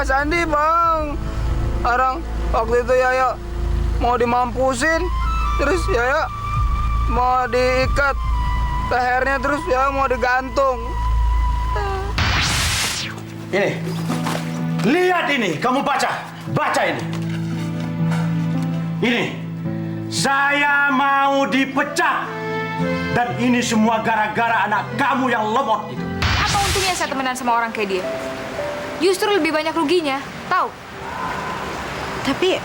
Mas Andi, Bang. Orang waktu itu Yaya mau dimampusin, terus Yaya mau diikat lehernya, terus Yaya mau digantung. Ini, lihat ini, kamu baca ini. Ini, saya mau dipecat. Dan ini semua gara-gara anak kamu yang lemot itu. Apa untungnya saya temenan sama orang kayak dia? Justru lebih banyak ruginya, tahu? Tapi,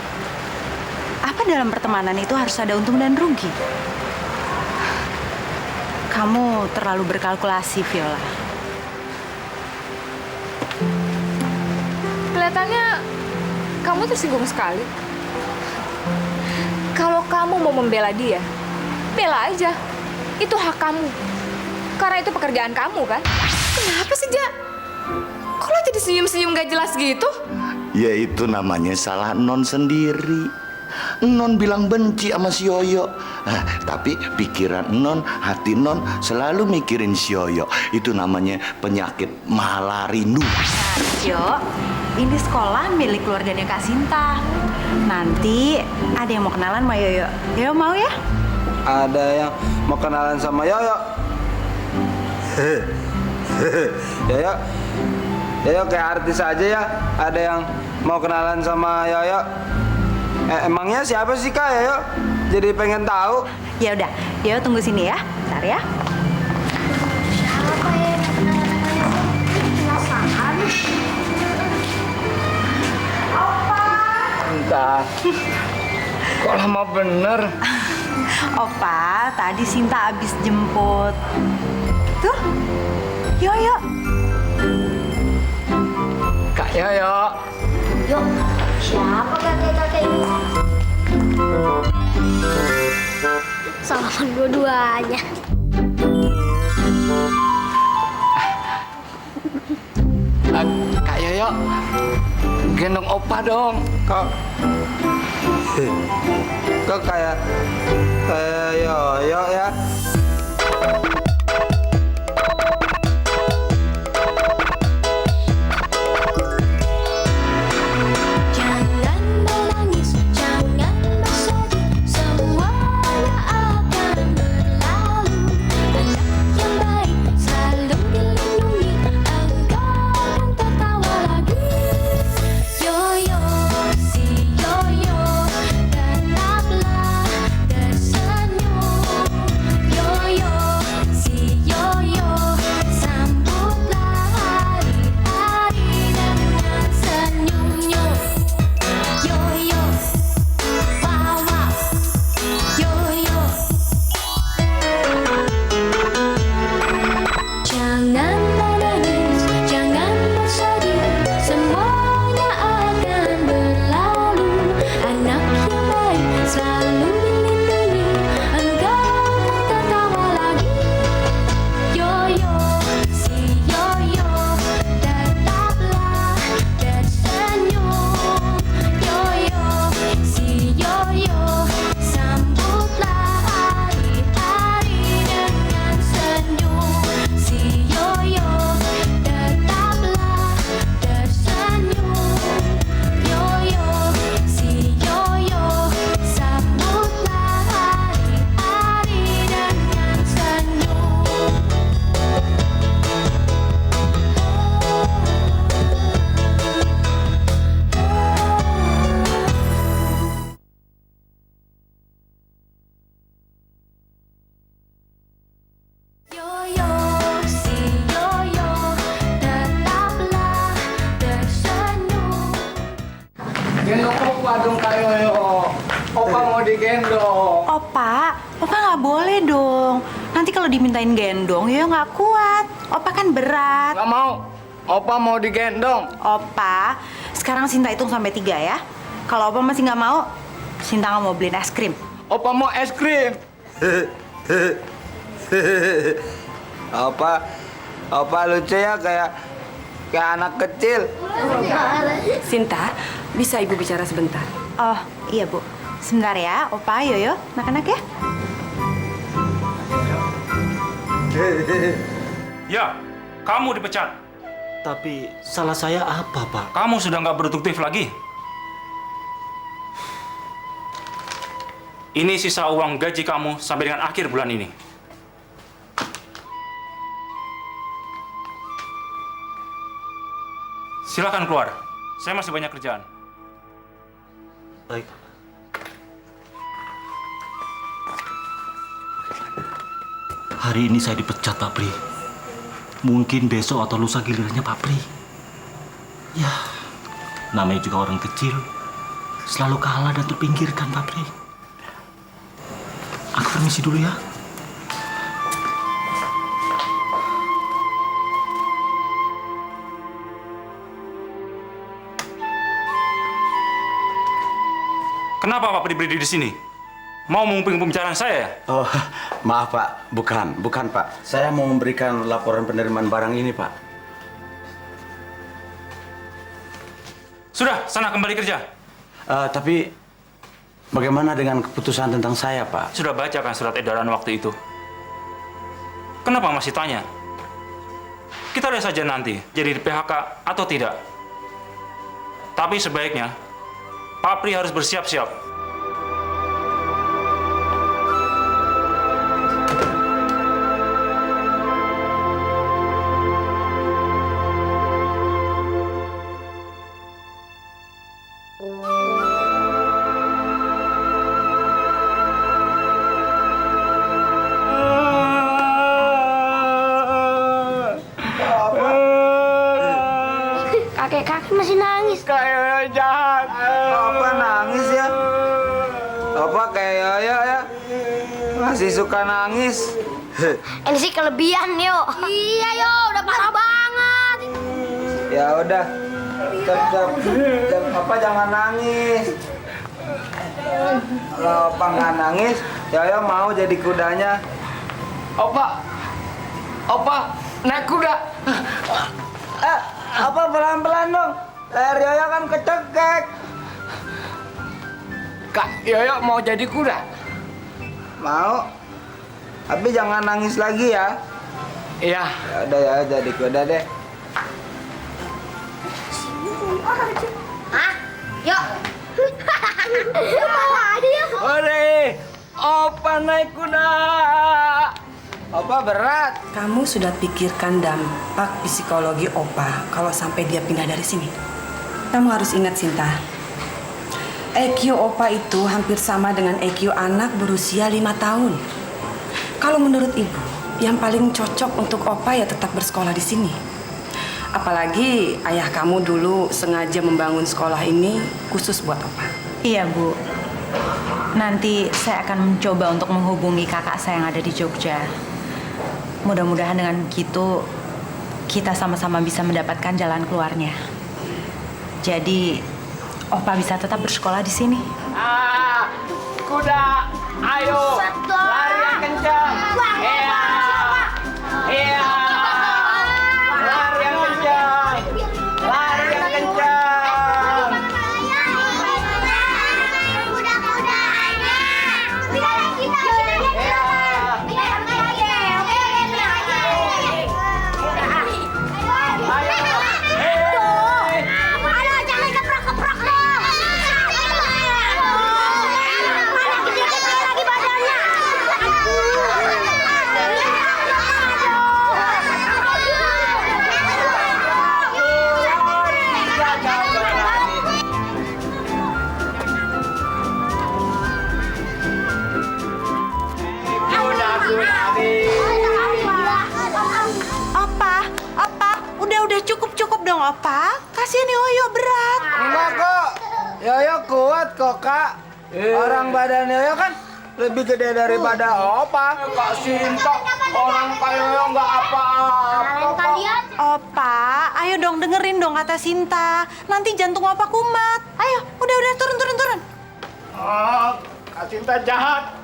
apa dalam pertemanan itu harus ada untung dan rugi? Kamu terlalu berkalkulasi, Viola. Kelihatannya kamu tersinggung sekali. Kalau kamu mau membela dia, bela aja. Itu hak kamu. Karena itu pekerjaan kamu, kan? Kenapa sih, Ja? Kok lo jadi senyum-senyum gak jelas gitu? Ya itu namanya salah Non sendiri. Non bilang benci sama si Yoyo. Tapi pikiran Non, hati Non selalu mikirin si Yoyo. Itu namanya penyakit malah rindu. Yo, ini sekolah milik keluarganya Kak Sinta. Nanti ada yang mau kenalan sama Yoyo. Yoyo mau ya? Ada yang mau kenalan sama Yoyo. Yoyo, Yoyo kayak artis aja ya. Ada yang mau kenalan sama Yoyo. Emangnya siapa sih Kak Yoyo? Jadi pengen tahu. Ya udah, Yoyo tunggu sini ya. Bentar ya. Siapa ya yang kenalan sama Yoyo? Penasaran. Entah. Kok lama bener? Opa, tadi Sinta abis jemput. Tuh, Yoyo. Kak Yoyo. Yuk, siapa kakek-kakek ini? Salaman dua-duanya. Kak Yoyo, gendong Opa dong. Kok kayak Yoyo ya? Jangan menangis, jangan bersedih, semuanya akan berlalu. Anak yang baik selalu dilindungi, engkau akan tertawa lagi. Yoyo, si Yoyo, tetaplah tersenyum. Yoyo, si Yoyo, sambutlah hari-hari dengan senyumnya. Yoyo, wow wow, Yoyo. Jangan menangis, jangan bersedih, semuanya akan berlalu. Anak yang baik selalu dilindungi, engkau akan tertawa lagi. Yoyo, si Yoyo, tetaplah tersenyum. Yoyo, si Yoyo, sambutlah hari-hari dengan senyum. Si Yoyo, tetaplah tersenyum. Yoyo, si Yoyo, sambutlah hari-hari dengan senyum. Yoyo, si Yoyo, tetaplah tersenyum. Gendong Opa dong Kak Yoyo. Opa mau digendong. Opa nggak boleh dong. Nanti kalau dimintain gendong, Yoyo nggak kuat. Opa kan berat. Gak mau. Opa mau digendong. Opa, sekarang Sinta hitung sampai 3 ya. Kalau Opa masih nggak mau, Sinta nggak mau beliin es krim. Opa mau es krim. Opa lucu ya, kayak anak kecil. Sinta, bisa Ibu bicara sebentar? Oh, iya Bu. Sebentar ya, Opa, Yoyo, anak-anak ya. Ya, kamu dipecat. Tapi salah saya apa, Pak? Kamu sudah nggak produktif lagi. Ini sisa uang gaji kamu sampai dengan akhir bulan ini. Silakan keluar. Saya masih banyak kerjaan. Baik. Hari ini saya dipecat, Pak Pri. Mungkin besok atau lusa gilirannya Pak Pri. Ya, namanya juga orang kecil. Selalu kalah dan terpinggirkan, Pak Pri. Aku permisi dulu ya. Kenapa Pak Pri berdiri di sini? Mau menguping pembicaraan saya ya? Oh, maaf Pak. Bukan Pak. Saya mau memberikan laporan penerimaan barang ini, Pak. Sudah, sana kembali kerja. Tapi bagaimana dengan keputusan tentang saya, Pak? Sudah baca kan surat edaran waktu itu? Kenapa masih tanya? Kita lihat saja nanti, jadi di PHK atau tidak. Tapi sebaiknya, Pak Pri harus bersiap-siap. Kakek masih nangis. Kayak jahat. Apa nangis ya? Apa kayak Yoyo ya? Masih suka nangis. Ini sih kelebihan yo. Iya yo, udah parah banget. Ya udah. Cep, Papa jangan nangis. Kalau Opa nggak nangis, Yoyo mau jadi kudanya. Opa, naik kuda. Apa pelan-pelan dong? Leher Yoyo kan kecekek. Kak Yoyo mau jadi kuda? Mau. Tapi jangan nangis lagi ya. Iya. Ya udah ya, jadi kuda deh. Hah? Yuk. Hore, Opa naik kuda. Opa berat. Kamu sudah pikirkan dampak psikologi Opa kalau sampai dia pindah dari sini? Kamu harus ingat, Sinta. EQ Opa itu hampir sama dengan EQ anak berusia 5 tahun. Kalau menurut Ibu, yang paling cocok untuk Opa ya tetap bersekolah di sini. Apalagi ayah kamu dulu sengaja membangun sekolah ini khusus buat Opa. Iya, Bu. Nanti saya akan mencoba untuk menghubungi kakak saya yang ada di Jogja. Mudah-mudahan dengan begitu kita sama-sama bisa mendapatkan jalan keluarnya. Jadi Opa bisa tetap bersekolah di sini. Kuda, ayo. Lari yang kencang. Iya. Iya. Lari yang kencang. Lari yang kencang. Cukup dong, Opa. Kasihan Yoyo berat. Enggak kok. Yoyo kuat kok, Kak. Orang badan Yoyo kan lebih gede daripada Opa. Kak Sinta, orang kayak Yoyo nggak apa-apa. Kalian Opa, ayo dong dengerin dong kata Sinta. Nanti jantung Opa kumat. Ayo, udah turun. Kak Sinta jahat.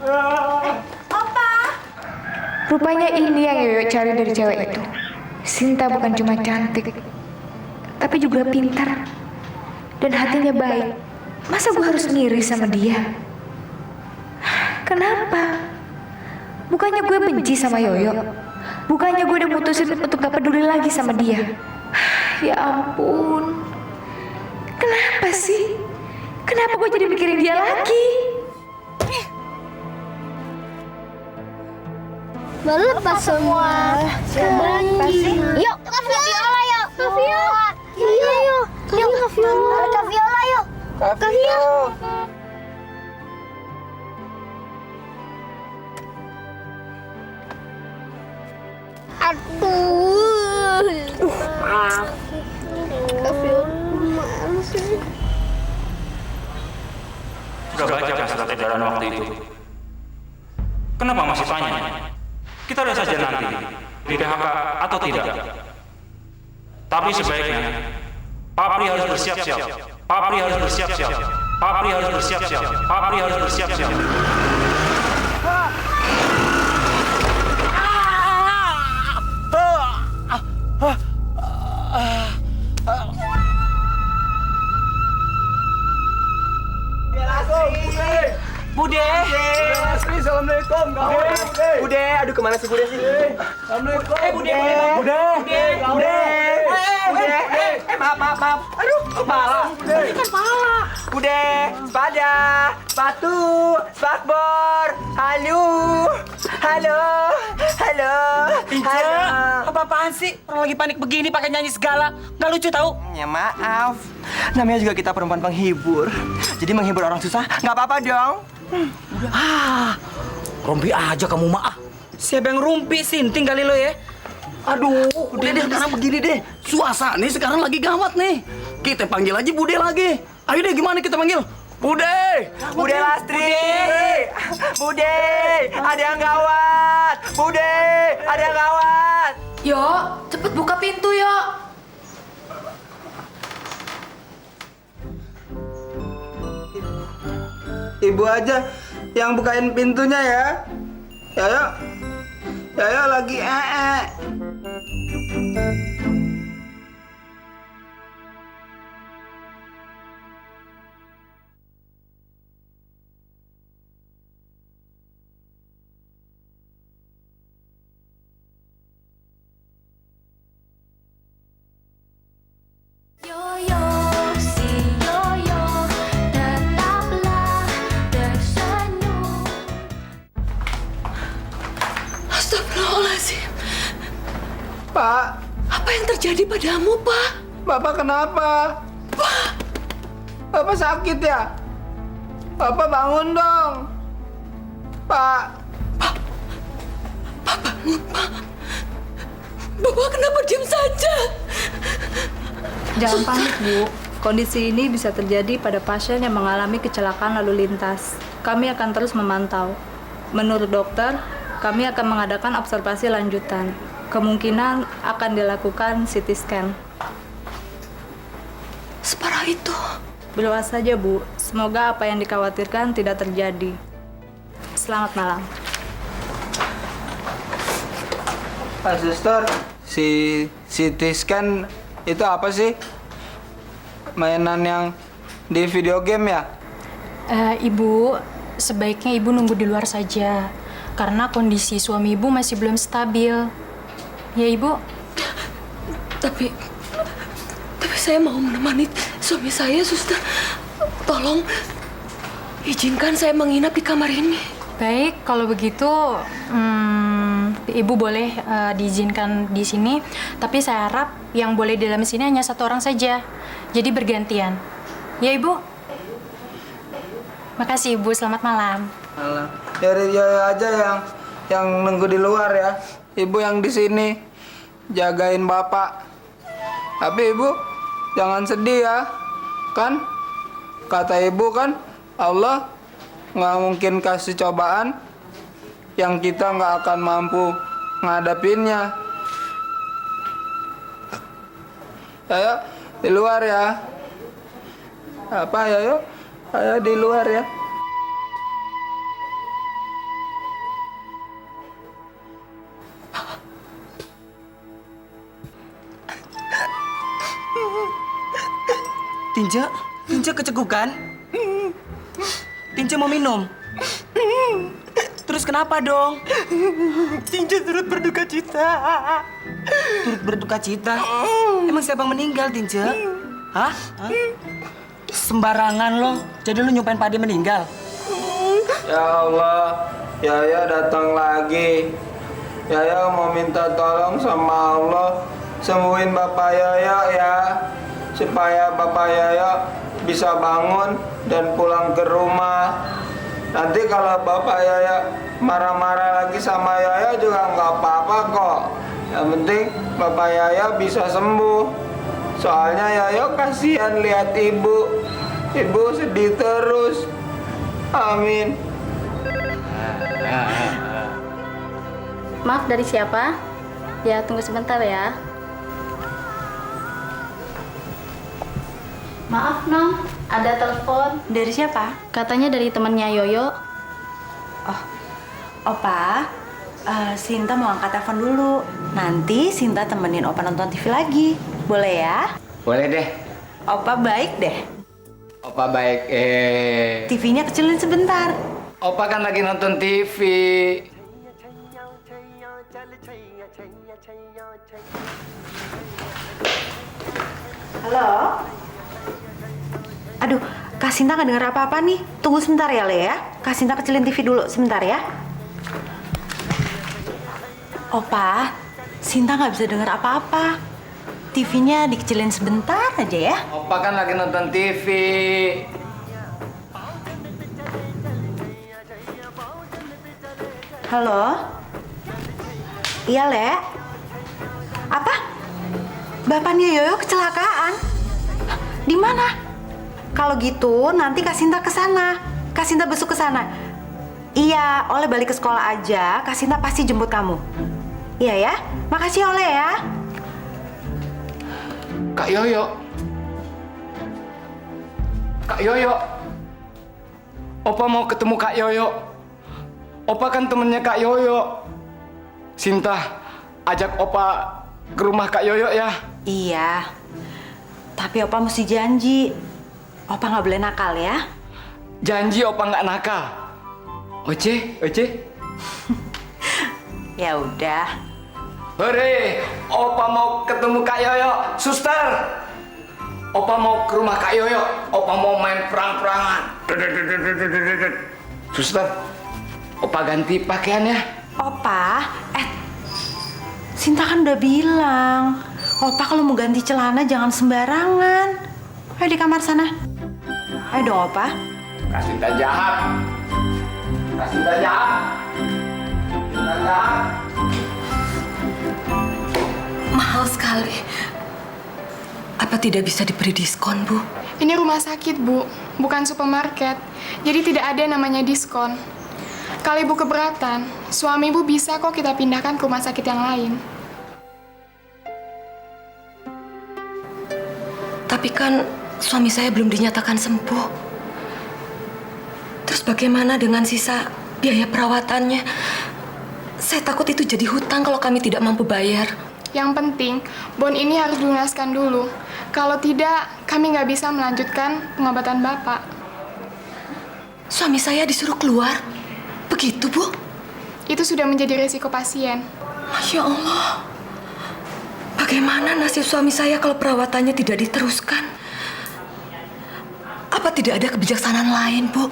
Opa. Rupanya ini yang Yoyo cari dari cewek itu. Sinta bukan cuma cantik, tapi juga pintar. Dan hatinya baik. Masa gue harus ngiri sama dia? Kenapa? Bukannya gue benci sama Yoyo? Bukannya gue udah mutusin untuk gak peduli lagi sama dia? Ya ampun. Kenapa sih? Kenapa gue jadi mikirin dia lagi? Melepas semua janji. Yuk, ke Viola yuk. Ke Viola. Iya yuk. Yuk ke Viola. Ke Viola yuk. Ke Viola. Aduh. Maaf. Ke Viola. Mana sih? Sudah baca kan surat edaran waktu itu? Kenapa masih tanya? Kita lihat saja nanti di PHK atau tidak. Tapi sebaiknya Pak Pri harus bersiap-siap. Pak Pri harus bersiap-siap. Pak Pri harus bersiap-siap. Pak Pri harus bersiap-siap. Bude. Asri, assalamualaikum. Bude, aduh kemana sih Bude sih? Assalamualaikum. Bude. Maaf. Aduh, kepala. Ini kan pala. Bude, sepada, sepatu, spakbor. Halo. Apa-apaan sih? Orang lagi panik begini pakai nyanyi segala. Nggak lucu tahu? Ya maaf. Namanya juga kita perempuan penghibur. Jadi menghibur orang susah nggak apa-apa dong. Rompi aja kamu mah. Siapa yang rumpi sinting kali lo ya? Aduh, udah deh sekarang begini deh. Suasana sekarang lagi gawat nih. Kita panggil aja Bude lagi. Ayo deh, gimana kita panggil? Bude! Bude Lastri! Bude! Ada yang gawat! Bude! Ada yang gawat! Yo, cepet buka pintu yo. Ibu aja yang bukain pintunya ya. Yayo lagi Yoyo, si Yoyo, tetaplah tersenyum. Astagfirullahaladzim. Pak, Apa yang terjadi padamu, Pak? Bapak kenapa? Bapak sakit ya? Bapak bangun dong. Pak. Bapak kenapa diam saja? Jangan panik, Bu. Kondisi ini bisa terjadi pada pasien yang mengalami kecelakaan lalu lintas. Kami akan terus memantau. Menurut dokter, kami akan mengadakan observasi lanjutan. Kemungkinan akan dilakukan CT scan. Separah itu. Berdoa saja, Bu. Semoga apa yang dikhawatirkan tidak terjadi. Selamat malam. Pak Suster, si CT scan itu apa sih? Mainan yang di video game ya? Ibu, sebaiknya Ibu nunggu di luar saja. Karena kondisi suami Ibu masih belum stabil. Ya, Ibu? Tapi saya mau menemani suami saya, Suster. Tolong izinkan saya menginap di kamar ini. Baik, kalau begitu Ibu boleh diizinkan di sini. Tapi saya harap yang boleh di dalam sini hanya satu orang saja. Jadi bergantian. Ya, Ibu? Makasih, Ibu. Selamat malam. Alah, ya aja yang nunggu di luar ya. Ibu yang di sini jagain Bapak. Tapi Ibu jangan sedih ya. Kan kata Ibu kan Allah nggak mungkin kasih cobaan yang kita nggak akan mampu ngadapinnya. Ayo di luar ya. Apa ayo di luar ya. Tinja kecegukan. Tinja mau minum. Terus kenapa dong? Tinja turut berduka cita. Turut berduka cita? Emang siapa yang meninggal, Tinja? Hah? Hah? Sembarangan lo. Jadi lo nyumpain Pak De meninggal? Ya Allah, Yaya datang lagi. Yaya mau minta tolong sama Allah sembuhin Bapak Yaya ya, supaya Bapak Yaya bisa bangun dan pulang ke rumah. Nanti kalau Bapak Yaya marah-marah lagi sama Yaya juga nggak apa-apa kok. Yang penting Bapak Yaya bisa sembuh. Soalnya Yaya kasihan lihat ibu. Ibu sedih terus. Amin. Maaf, dari siapa? Ya, tunggu sebentar ya. Maaf, Non. Ada telepon. Dari siapa? Katanya dari temannya Yoyo. Oh, Opa, Sinta mau angkat telepon dulu. Nanti Sinta temenin Opa nonton TV lagi. Boleh ya? Boleh deh. Opa baik deh. Opa baik. TV-nya kecilin sebentar. Opa kan lagi nonton TV. Halo? Aduh, Kak Sinta nggak dengar apa-apa nih. Tunggu sebentar ya, Le ya. Kak Sinta kecilin TV dulu sebentar ya. Opa, Sinta nggak bisa dengar apa-apa. TV-nya dikecilin sebentar aja ya. Opa kan lagi nonton TV. Halo? Iya, Le. Apa? Bapaknya Yoyo kecelakaan? Di mana? Kalau gitu nanti Kak Sinta ke sana. Kak Sinta besok ke sana. Iya, Oleh balik ke sekolah aja. Kak Sinta pasti jemput kamu. Iya ya. Makasih Oleh ya. Kak Yoyo. Kak Yoyo. Opa mau ketemu Kak Yoyo. Opa kan temennya Kak Yoyo. Sinta, ajak Opa ke rumah Kak Yoyo ya. Iya. Tapi Opa mesti janji. Opa nggak boleh nakal ya. Janji Opa nggak nakal. Oce, Oce. Ya udah. Hore, Opa mau ketemu Kak Yoyo. Suster, Opa mau ke rumah Kak Yoyo. Opa mau main perang-perangan. Suster, Opa ganti pakaiannya. Opa, Sinta kan udah bilang, Opa kalau mau ganti celana jangan sembarangan. Ayo di kamar sana. Ayo dong Opa. Kak Sinta jahat. Kak Sinta jahat. Sinta jahat. Mahal sekali. Apa tidak bisa diberi diskon, Bu? Ini rumah sakit, Bu, bukan supermarket. Jadi tidak ada namanya diskon. Kalau Ibu keberatan, suami Ibu bisa kok kita pindahkan ke rumah sakit yang lain. Tapi kan suami saya belum dinyatakan sembuh. Terus bagaimana dengan sisa biaya perawatannya? Saya takut itu jadi hutang kalau kami tidak mampu bayar. Yang penting, bon ini harus dilunaskan dulu. Kalau tidak, kami nggak bisa melanjutkan pengobatan Bapak. Suami saya disuruh keluar? Begitu, Bu? Itu sudah menjadi resiko pasien. Masya Allah. Bagaimana nasib suami saya kalau perawatannya tidak diteruskan? Apa tidak ada kebijaksanaan lain, Bu?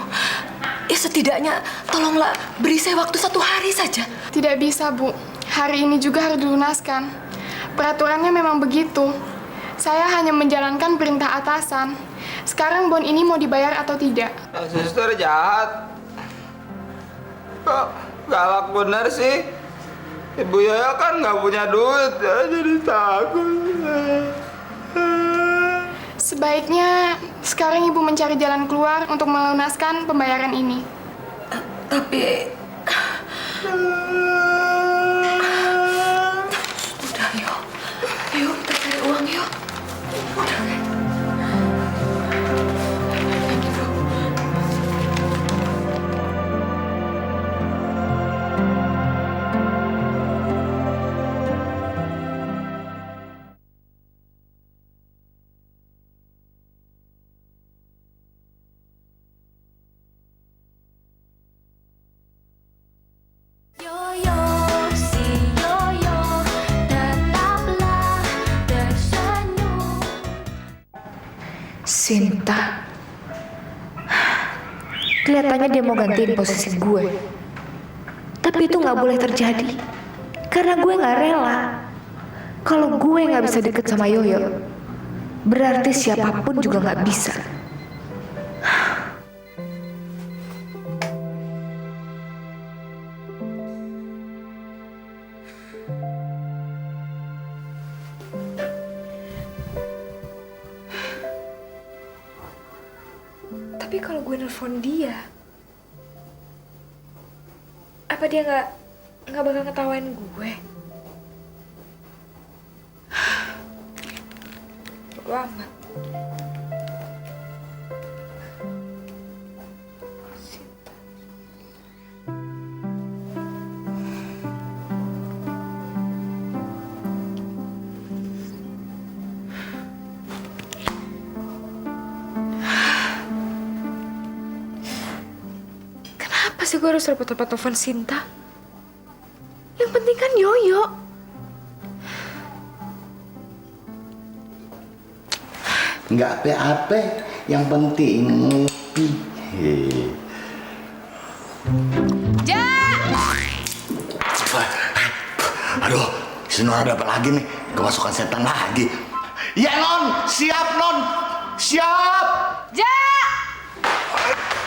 Ya setidaknya tolonglah beri saya waktu 1 hari saja. Tidak bisa, Bu. Hari ini juga harus dilunaskan. Peraturannya memang begitu. Saya hanya menjalankan perintah atasan. Sekarang bon ini mau dibayar atau tidak? Suster jahat. Kok galak bener sih? Ibu Yoyo kan nggak punya duit, ya, jadi takut. Sebaiknya sekarang Ibu mencari jalan keluar untuk melunaskan pembayaran ini. Tapi... Udah, yuk. Yuk, kita cari uang, yuk. Udah. Sinta. Kelihatannya dia mau gantiin posisi gue. Tapi itu nggak boleh terjadi. Karena gue nggak rela. Kalau gue nggak bisa deket sama Yoyo, berarti siapapun juga nggak bisa. Tapi kalau gue nelfon dia, apa dia nggak bakal ngetawain gue? Bodo amat. Kenapa sih gue harus repot-repot telepon Sinta? Yang penting kan Yoyo. Nggak apa-apa, yang penting ngopi. Aduh, si Non ada apa lagi nih? Kemasukan setan lagi. Ya Non, siap Non, siap.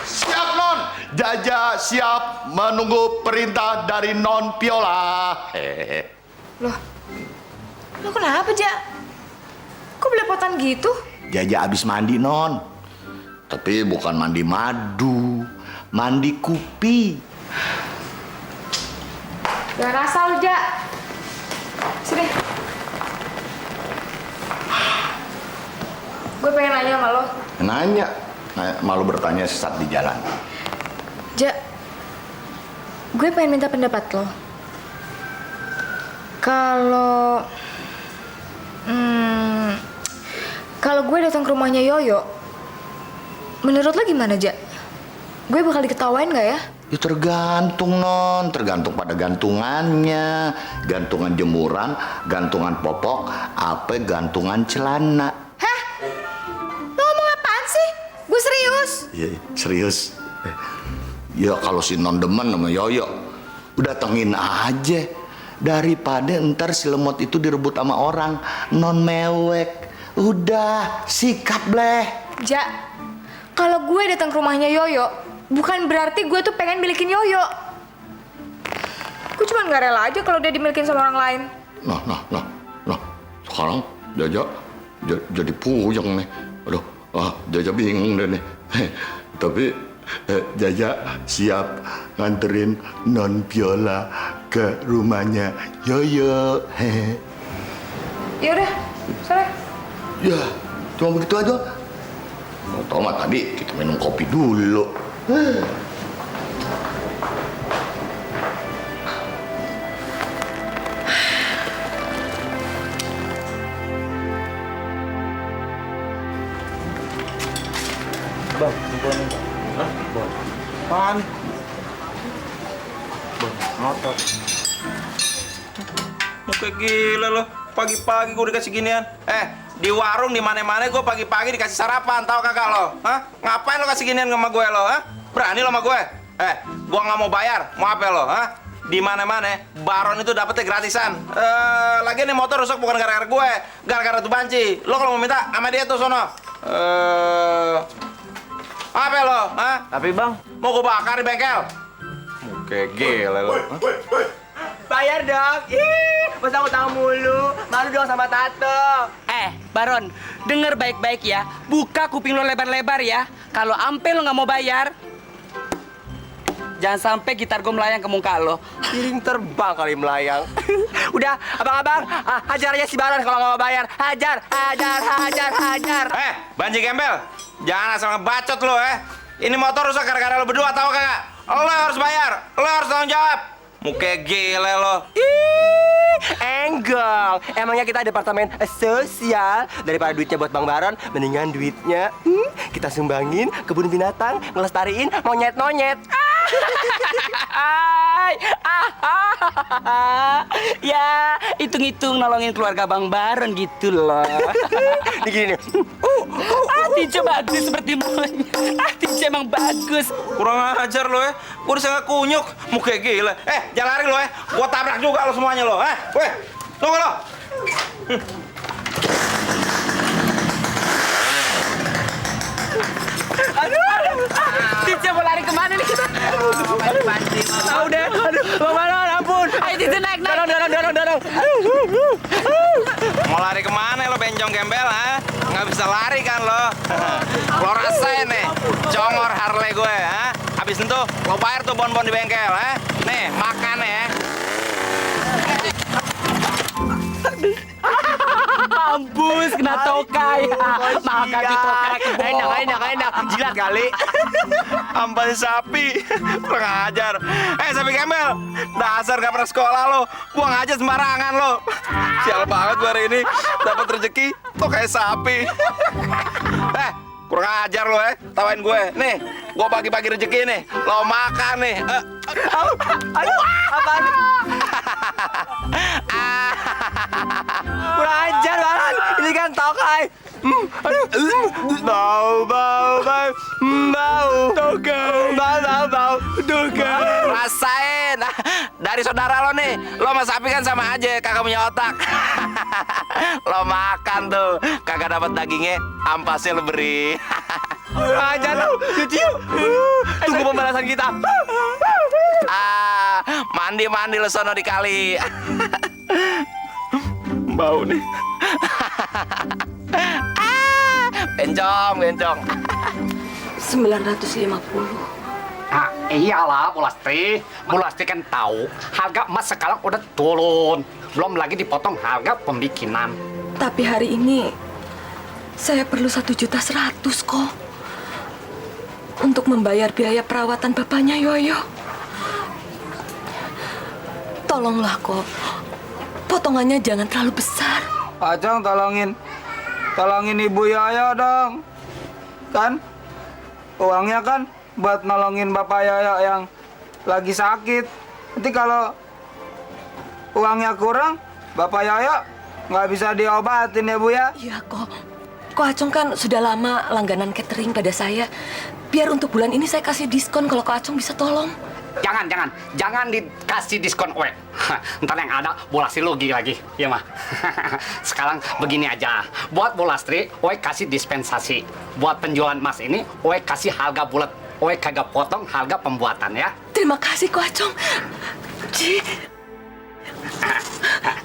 Siap Non, Jaja siap menunggu perintah dari Non Viola. Lo kenapa, Ja? Kok belepotan gitu? Jaja abis mandi Non, tapi bukan mandi madu, mandi kupi. Jangan asal, Ja. Sini. Gue pengen nanya sama lo. Nanya, malu bertanya sesat di jalan. Ja, gue pengen minta pendapat lo. Kalau gue datang ke rumahnya Yoyo, menurut lo gimana, Ja? Gue bakal diketawain nggak ya? Ya tergantung Non, tergantung pada gantungannya, gantungan jemuran, gantungan popok, apa gantungan celana. Hah? Lo ngomong apaan sih? Gue serius. Iya, serius. Ya kalau si Non demen sama Yoyo, udah datengin aja. Daripada ntar si lemot itu direbut sama orang, Non mewek. Udah, sikap bleh. Ja, kalau gue datang ke rumahnya Yoyo, bukan berarti gue tuh pengen milikin Yoyo. Gue cuma nggak rela aja kalau dia dimilikin sama orang lain. Nah. Sekarang Jaja jadi puyeng nih. Aduh, Jaja bingung deh nih. Tapi Jaja siap nganterin Non Viola ke rumahnya Yoyo. Yaudah, sana. Ya, cuma begitu aja. Mau tau mah tadi kita minum kopi dulu. Bang, bukan Bang. Hah? Bang. Apaan? Bang, ngotot. Muka gila lo. Pagi-pagi gue dikasih ginian. Di warung di mana-mana gue pagi-pagi dikasih sarapan, tahu kagak lo? Hah? Ngapain lo kasih ginian sama gue lo? Hah? Berani lo sama gue? Gue nggak mau bayar. Mau apa lo? Hah? Di mana-mana Baron itu dapetnya gratisan. Lagian nih motor rusak bukan gara-gara gue, gara-gara tuh banci. Lo kalau mau minta sama dia tuh sono. Apa lo? Hah? Tapi Bang, Mau gue bakar di bengkel? Muka gila lo. bayar dong. Masa utang mulu. Malu dong sama Tato. Baron, denger baik-baik ya. Buka kuping lo lebar-lebar ya. Kalau ampe lo nggak mau bayar, jangan sampai gitar gue melayang ke muka lo. Piring terbang kali melayang. Udah, abang-abang, hajar aja si Baron kalau nggak mau bayar. Hajar. Banci gembel, jangan asal ngebacot lo Ini motor rusak gara-gara lo berdua, tahu kagak? Lo harus bayar, lo harus tanggung jawab. Muka gile lo. Enggak, emangnya kita departemen sosial. Daripada duitnya buat Bang Baron, mendingan duitnya kita sumbangin kebun binatang, ngelestariin monyet-monyet. Ya, hitung-hitung nolongin keluarga Bang Baron gitu loh. Ini gini nih. Tinja bagus seperti monyet. Tinja emang bagus. Kurang ajar lo ya. Gua disangka kunyuk. Muka gila. Jangan lari lo ya. Gua tabrak juga lo semuanya lo. Weh, tunggu lo. Aduh. Tinja mau lari kemana nih kita? Tahu deh. Aduh, Bang, ampun. Ayo Tinja naik. Dorong. Mau lari kemana lo bencong gembel, ha? Nggak bisa lari kan lo? Lo rasain nih, congor Harley gue, ha? Habis itu lo bayar tuh bon-bon di bengkel, ha? Nih, makan ya. Ambus, kena tokai. Makan di tokai. Enak. Jilat kali. Amban sapi, kurang ajar. Sapi gembel, dasar gak pernah sekolah lo. Buang aja sembarangan lo. Sial banget gue hari ini, dapat rezeki kok kayak sapi. Kurang ajar lo ya, tawain gue. Nih, gue bagi-bagi rezeki nih. Lo makan nih. Aduh, apaan? Kurang ajar banget. Ini kan tokai. Bau. Tokai. Rasain. Dari saudara lo nih, lo sama sapi kan sama aja, kagak punya otak. Lo makan tuh, kagak dapat dagingnya, ampasnya lo beri. Aja lo, cuci yuk. Tunggu pembalasan kita. Mandi lo sono di kali. Bau nih. Bencong. 950. Nah, iyalah Bu Lastri. Bu Lastri kan tahu harga emas sekarang udah turun. Belum lagi dipotong harga pembikinan. Tapi hari ini saya perlu 1.100.000 kok. Untuk membayar biaya perawatan bapaknya Yoyo. Tolonglah kok. Potongannya jangan terlalu besar. Acong tolongin Ibu Yoyo dong. Kan uangnya kan buat nolongin Bapak Yoyo yang lagi sakit. Nanti kalau uangnya kurang, Bapak Yoyo nggak bisa diobatin ya Bu ya? Iya kok. Kok Acong kan sudah lama langganan catering pada saya. Biar untuk bulan ini saya kasih diskon kalau Kok Acong bisa tolong. Jangan dikasih diskon we. Ntar yang ada Bu Lastri rugi lagi, ya mah. Sekarang begini aja, buat Bu Lastri, we kasih dispensasi. Buat penjualan emas ini, we kasih harga bulat. We kagak potong harga pembuatan ya. Terima kasih Kok Acong.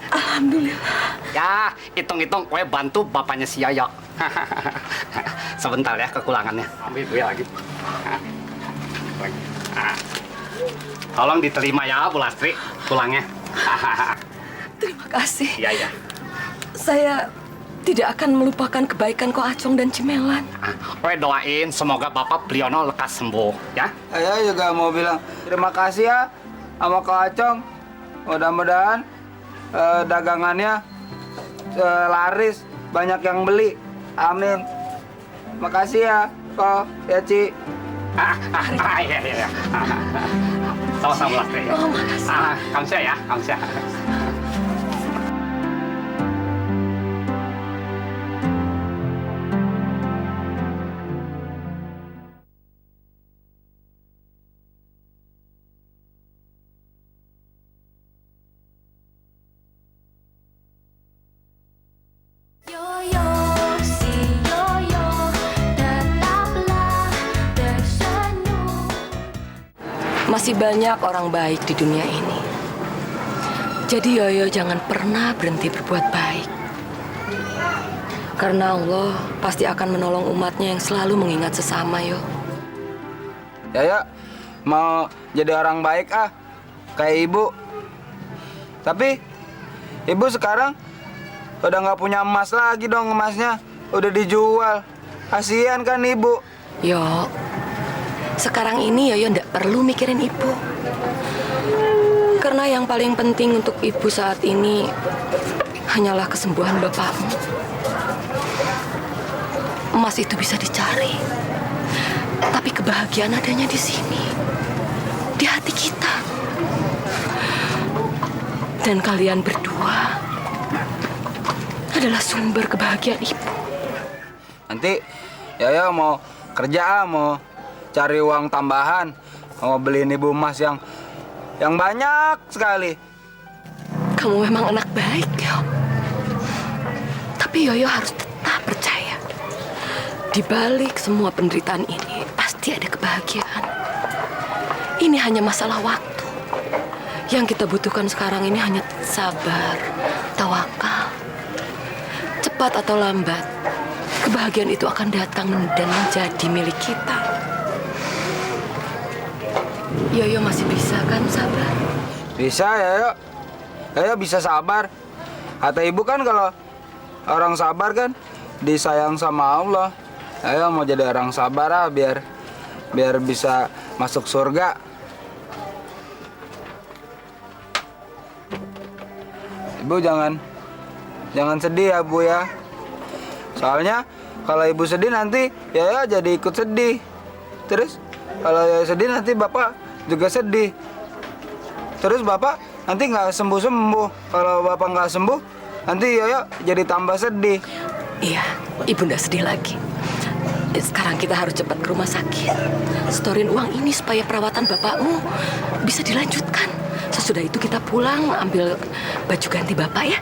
Alhamdulillah. Ya, hitung-hitung, we bantu bapaknya si Yoyo. Sebentar ya kekurangannya. Ambil duit lagi. Tolong diterima ya Bu Lastri, pulangnya. Terima kasih. Iya. Saya tidak akan melupakan kebaikan Kok Acong dan Cimelan. We doain semoga Bapak Priyono lekas sembuh, ya. Saya juga mau bilang terima kasih ya sama Kok Acong. Mudah-mudahan dagangannya laris, banyak yang beli. Amin. Makasih ya, Kok, ya Ci. Iya. Sama-sama Bu Lastri. Oh, makasih. Kamsia ya, kamsia. Masih banyak orang baik di dunia ini. Jadi Yoyo jangan pernah berhenti berbuat baik. Karena Allah pasti akan menolong umatnya yang selalu mengingat sesama, Yo. Yoyo mau jadi orang baik kayak Ibu. Tapi Ibu sekarang udah nggak punya emas lagi dong, emasnya udah dijual. Kasihan kan Ibu. Yo, sekarang ini Yoyo ndak perlu mikirin Ibu. Karena yang paling penting untuk Ibu saat ini hanyalah kesembuhan bapakmu. Emas itu bisa dicari, tapi kebahagiaan adanya di sini, di hati kita. Dan kalian berdua adalah sumber kebahagiaan Ibu. Nanti Yoyo mau kerja, mau cari uang tambahan, mau beliin ibu emas yang banyak sekali. Kamu memang anak baik, Yo. Tapi Yoyo harus tetap percaya. Di balik semua penderitaan ini, pasti ada kebahagiaan. Ini hanya masalah waktu. Yang kita butuhkan sekarang ini hanya sabar, tawakal. Cepat atau lambat, kebahagiaan itu akan datang dan menjadi milik kita. Yoyo masih bisa kan sabar? Bisa Yoyo. Yoyo bisa sabar. Kata ibu kan kalau orang sabar kan disayang sama Allah. Yoyo mau jadi orang sabar biar bisa masuk surga. Ibu jangan sedih ya Bu ya. Soalnya kalau ibu sedih nanti Yoyo jadi ikut sedih. Terus kalau Yoyo sedih nanti Bapak juga sedih. Terus Bapak nanti nggak sembuh-sembuh. Kalau Bapak nggak sembuh nanti Yoyo jadi tambah sedih. Iya, Ibu nggak sedih lagi. Sekarang kita harus cepat ke rumah sakit. Setorin uang ini supaya perawatan bapakmu bisa dilanjutkan. Sesudah itu kita pulang ambil baju ganti bapak ya.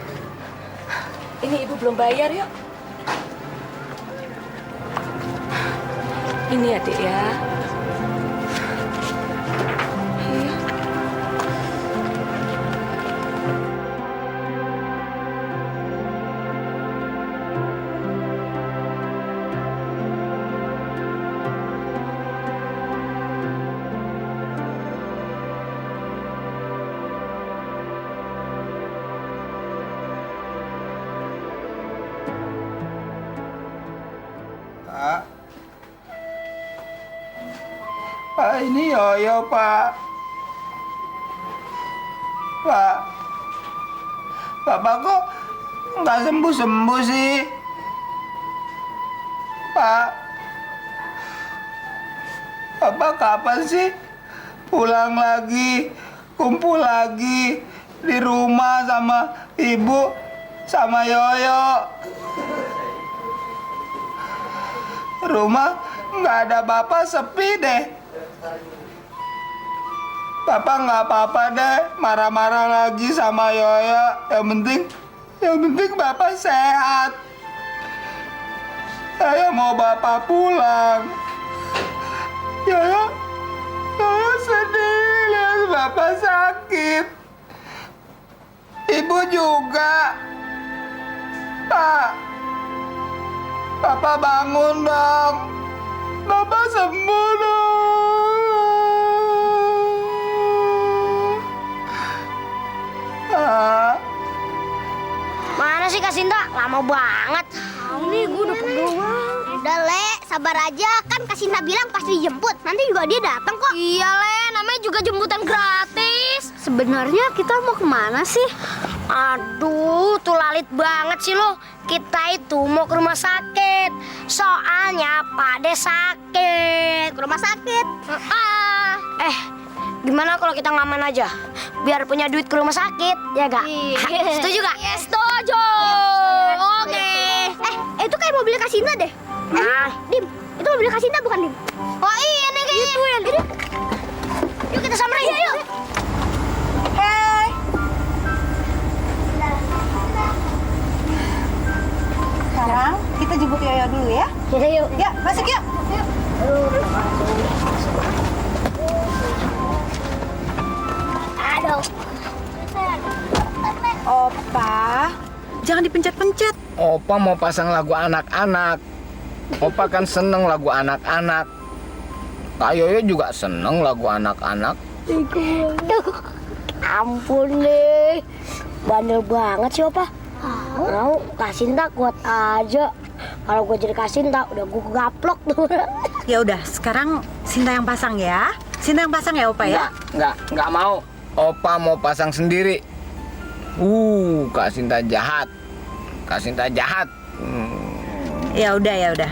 Ini Ibu belum bayar yuk. Ini adik ya. Iya. Pak, ini Yoyo, Pak. Pak, Bapak kok nggak sembuh-sembuh sih? Pak, Bapak kapan sih pulang lagi, kumpul lagi di rumah sama Ibu, sama Yoyo? Rumah nggak ada Bapak, sepi deh. Bapak nggak apa-apa deh marah-marah lagi sama Yoyo. Yang penting Bapak sehat. Saya mau Bapak pulang. Yoyo sedih lihat Bapak sakit. Ibu juga. Pak, Bapak bangun dong. Bapak sembuh dong. Mana sih Kak Sinta? Lama banget. Ini gue udah pegel banget. Udah Le, sabar aja. Kan Kak Sinta bilang pasti dijemput. Nanti juga dia datang kok. Iya Le, namanya juga jemputan gratis. Sebenarnya kita mau kemana sih? Aduh, tuh lalit banget sih lo. Kita itu mau ke rumah sakit. Soalnya Pak De sakit. Ke rumah sakit. Gimana kalau kita ngaman aja? Biar punya duit ke rumah sakit, ya gak? Setuju gak? Yes, setuju. Oke. Itu kayak mobil Kak Sinta deh. Dim, itu mobil Kak Sinta bukan Dim? Oh iya nih kayaknya. Itu ya, Dim. Yuk kita samperin. Iya, yuk. Hey. Sekarang kita jemput Yoyo dulu ya. Iya, yuk. Yuk, masuk yuk. Aduh. Opa, jangan dipencet-pencet. Opa mau pasang lagu anak-anak. Opa kan seneng lagu anak-anak. Kak Yoyo juga seneng lagu anak-anak. Ampun deh. Bandel banget sih Opa. Mau Kak Sinta kuat aja. Kalau gue jadi Kak Sinta udah gue gaplok tuh. Ya udah, sekarang Sinta yang pasang ya. Sinta yang pasang ya Opa ya. Nggak mau. Opa mau pasang sendiri. Kak Sinta jahat. Kak Sinta jahat. Ya udah.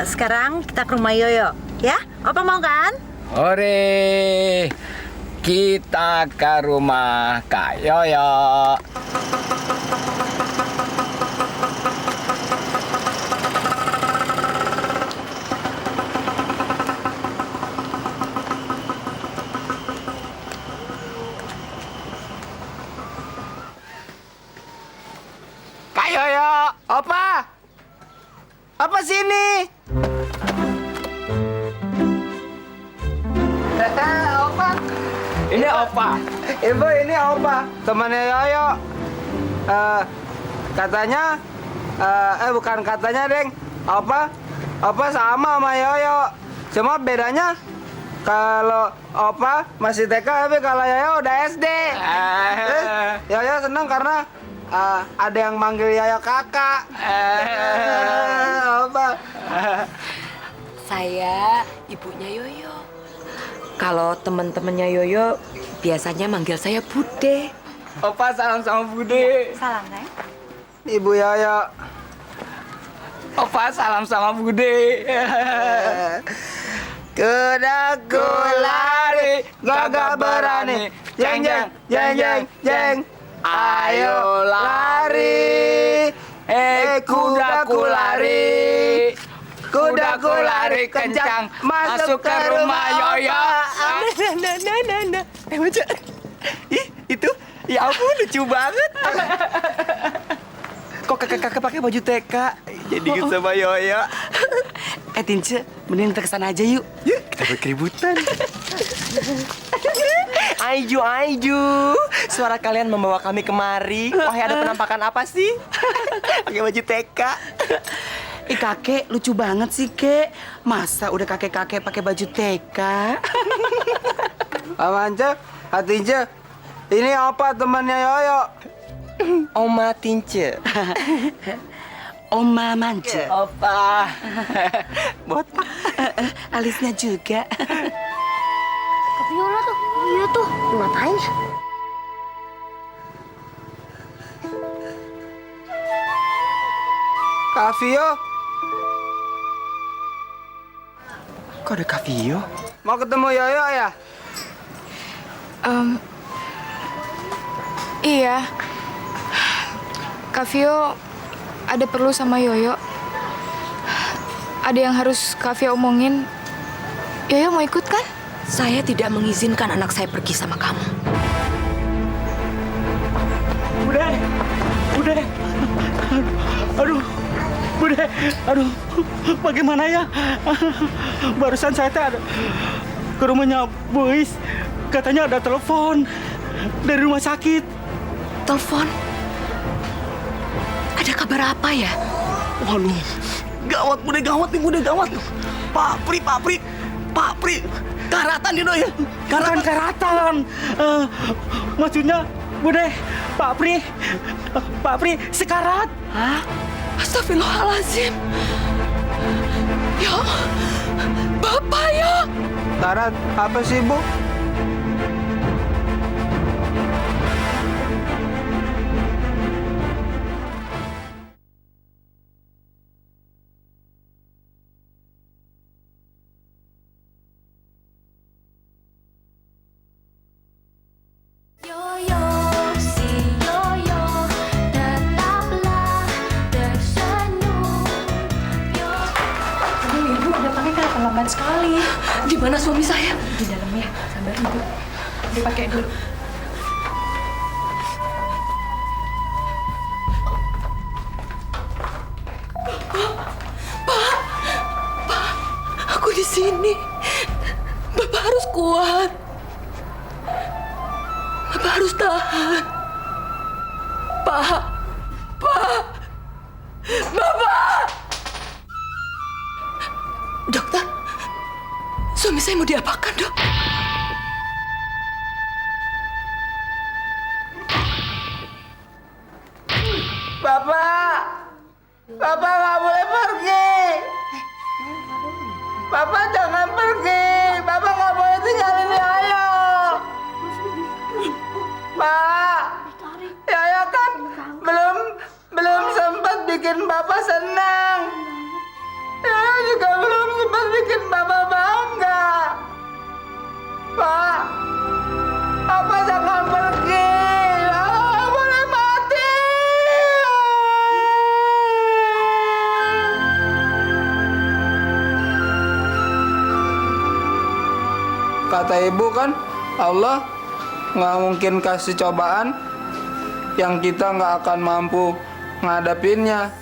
Sekarang kita ke rumah Yoyo, ya? Opa mau kan? Hore, kita ke rumah Kak Yoyo. sini. Opa. Ini Opa. Ibu, ini Opa, temannya Yoyo. Katanya, bukan katanya, Deng. Opa sama Yoyo. Cuma bedanya kalau Opa masih TK, tapi kalau Yoyo udah SD. Terus Yoyo seneng karena ada yang manggil Yoyo kakak. Opa. Saya ibunya Yoyo. Kalau teman-temannya Yoyo biasanya manggil saya Bude. Opa salam sama Bude. Salam, Neng. Ibu Yoyo. Opa salam sama Bude. Kudaku lari, gagah berani, jeng jeng jeng jeng jeng. Ayo lari, kudaku lari. Kudaku lari kencang, masuk ke rumah Yoyo. Baca. Ih, itu ya ampun lucu banget. Kok kakak pakai baju TK? Jadi inget sama Yoyo. Tince, mending kita kesana aja yuk. Yuk, kita buat keributan. Aiju, suara kalian membawa kami kemari. Wahai, ada penampakan apa sih? Pakai baju TK. Kakek, lucu banget sih, Kek. Masa udah kakek-kakek pakai baju TK? Amance, Tince, ini Opa temannya Yoyo. Oma Tince. Oma Mance. Opa. Botak. Alisnya juga. Kak Viola tuh. Iya tuh. Ngapain ya? Kak Vio, kok ada Kak Vio? mau ketemu Yoyo ya? Iya. Kak Vio ada perlu sama Yoyo. Ada yang harus Kak Vio omongin. Yoyo mau ikut kan? Saya tidak mengizinkan anak saya pergi sama kamu. Bude. Aduh. Bude, aduh, bagaimana ya? Barusan saya ada ke rumahnya Bois, katanya ada telepon dari rumah sakit. Telepon? Ada kabar apa ya? Waduh, gawat Bude, gawat. Pak Pri, karatan dia ya. Karatan. Maksudnya, Bude, Pak Pri sekarat. Hah? Astagfirullahaladzim. Ya, Bapak ya. Karat, apa sih, Bu? Lambat sekali. Di mana suami saya? Di dalam ya, sabar Ibu. Dipakai dulu. Pak, aku di sini. Bapak harus kuat. Bapak harus tahan. Pak, Bapak. Dokter, suami saya mau diapakan, Dok? Bapak nggak boleh pergi. Bapak jangan pergi. Bapak nggak boleh tinggalin Yoyo. Pak, Yoyo kan belum sempat bikin Bapak senang. Yoyo juga belum sempat bikin Bapak bangga. Pak, Bapak jangan pergi. Bapak boleh mati. Kata ibu kan, Allah nggak mungkin kasih cobaan yang kita nggak akan mampu ngadapinnya.